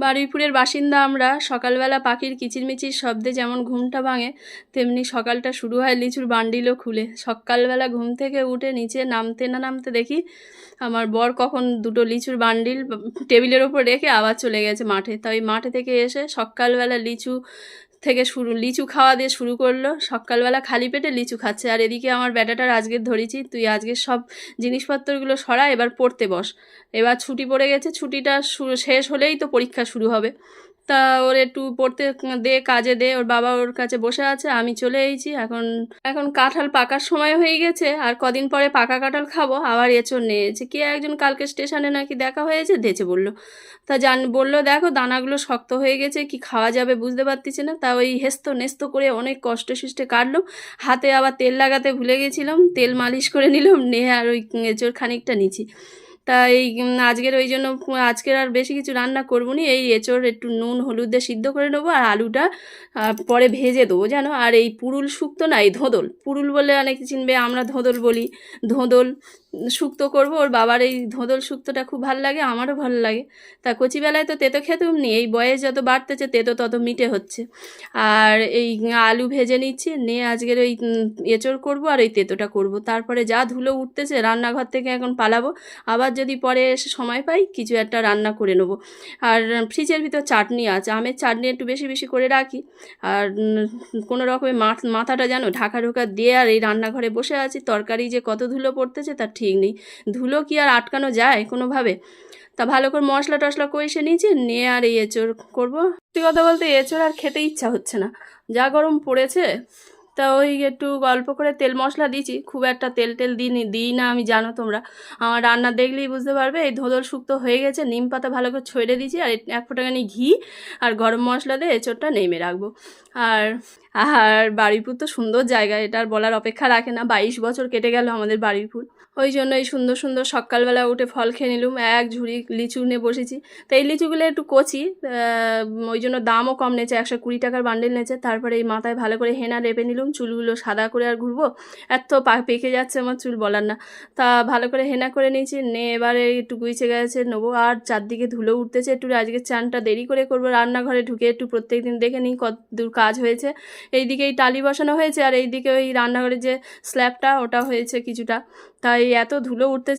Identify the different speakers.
Speaker 1: বারুইপুরের বাসিন্দা আমরা। সকালবেলা পাখির কিচিরমিচির শব্দে যেমন ঘুমটা ভাঙে, তেমনি সকালটা শুরু হয় লিচুর বান্ডিলও খুলে। সকালবেলা ঘুম থেকে উঠে নিচে নামতে না নামতে দেখি আমার বর কখন দুটো লিচুর বান্ডিল টেবিলের ওপর রেখে আবার চলে গেছে মাঠে। তাই মাঠে থেকে এসে সকালবেলা লিচু খাওয়া দিয়ে শুরু করলো। সকালবেলা খালি পেটে লিচু খাচ্ছে, আর এদিকে আমার ব্যাটাটার আজকের ধরেছি, তুই আজকের সব জিনিসপত্রগুলো সরা, এবার পড়তে বস। এবার ছুটি পড়ে গেছে, ছুটিটা শেষ হলেই তো পরীক্ষা শুরু হবে। তা ওর একটু পড়তে দে, কাজে দে। ওর বাবা ওর কাছে বসে আছে, আমি চলে এসেছি। এখন এখন কাঁঠাল পাকার সময় হয়ে গেছে, আর কদিন পরে পাকা কাঁঠাল খাবো। আবার এঁচোড় নিয়েছে, কে একজন কালকে স্টেশনে নাকি দেখা হয়েছে, দেছে বললো। তা বললো দেখো দানাগুলো শক্ত হয়ে গেছে, কি খাওয়া যাবে বুঝতে পারতেছি না। তা ওই হেস্তো নেস্তো করে অনেক কষ্ট সৃষ্টে কাটলো। হাতে আবার তেল লাগাতে ভুলে গেছিলাম, তেল মালিশ করে নিলাম, নিয়ে আর ওই এঁচোড় খানিকটা নিচ্ছি। তা এই আজকের ওই জন্য আজকের আর বেশি কিছু রান্না করবো নি। এই এঁচোড় একটু নুন হলুদ দিয়ে সিদ্ধ করে নেবো, আর আলুটা পরে ভেজে দেবো জানো। আর এই পুরুল শুক্তো না, এই ধোঁদল, পুরুল বলে অনেকে চিনবে, আমরা ধোঁদল বলি। ধোঁদল শুক্তো করবো। ওর বাবার এই ধোঁদল শুক্তোটা খুব ভালো লাগে, আমারও ভালো লাগে। তা কচিবেলায় তো তেতো খেতেও নি, এই বয়স যত বাড়তেছে তেতো তত মিটে হচ্ছে। আর এই আলু ভেজে নিচ্ছি, নিয়ে আজকের ওই এঁচোড় করবো আর ওই তেতোটা করবো। তারপরে যা ধুলো উঠতেছে রান্নাঘর থেকে এখন পালাবো। আবার যদি পরে এসে সময় পাই কিছু একটা রান্না করে নেবো। আর ফ্রিজের ভিতর চাটনি আছে, আমের চাটনি একটু বেশি বেশি করে রাখি। আর কোনো রকমের মাথাটা যেন ঢাকা ঢোকা দিয়ে আর এই রান্নাঘরে বসে আছি। তরকারি যে কত ধুলো পড়তেছে তার ঠিক নেই। ধুলো কি আর আটকানো যায় কোনোভাবে? তা ভালো করে মশলা টশলা কষে নিয়েছি, নিয়ে আর এই এঁচোড় করবো। সত্যি কথা বলতে এঁচোড় আর খেতে ইচ্ছা হচ্ছে না, যা গরম পড়েছে। তা ওই একটু অল্প করে তেল মশলা দিয়েছি, খুব একটা তেল দিই না আমি, জানো তোমরা। আমার রান্না দেখলেই বুঝতে পারবে। এই ধোঁদল শুক্তো হয়ে গেছে, নিম পাতা ভালো করে ছড়ে দিয়েছি, আর এক ফোঁটাখানি ঘি আর গরম মশলা দিয়ে এঁচোড়টা নেমে রাখবো। আর আর বারুইপুর তো সুন্দর জায়গা, এটা আর বলার অপেক্ষা রাখে না। 22 বছর কেটে গেল আমাদের বারুইপুর। ওই জন্য এই সুন্দর সুন্দর সকালবেলা উঠে ফল খেয়ে নিলুম। এক ঝুড়ি লিচু নিয়ে বসেছি। তো এই লিচুগুলো একটু কচি, ওই জন্য দামও কম নিয়েছে, 120 টাকার বান্ডেল নিয়েছে। তারপরে এই মাথায় ভালো করে হেনা লেপে নিলুম, চুলগুলো সাদা করে আর ঘুরবো, এত পেকে যাচ্ছে আমার চুল বলার না। তা ভালো করে হেনা করে নিয়েছি, নিয়ে এবারে একটু গুইছে গেছে নেবো। আর চারদিকে ধুলো উঠতেছে, একটু আজকে চানটা দেরি করে করবো। রান্নাঘরে ঢুকে একটু প্রত্যেক দিন দেখে নিই কত দূর কাজ হয়েছে। এইদিকে এই টালি বসানো হয়েছে, আর এইদিকে ওই রান্নাঘরের যে স্ল্যাবটা ওটা হয়েছে কিছুটা। তাই এত ধুলো উঠতে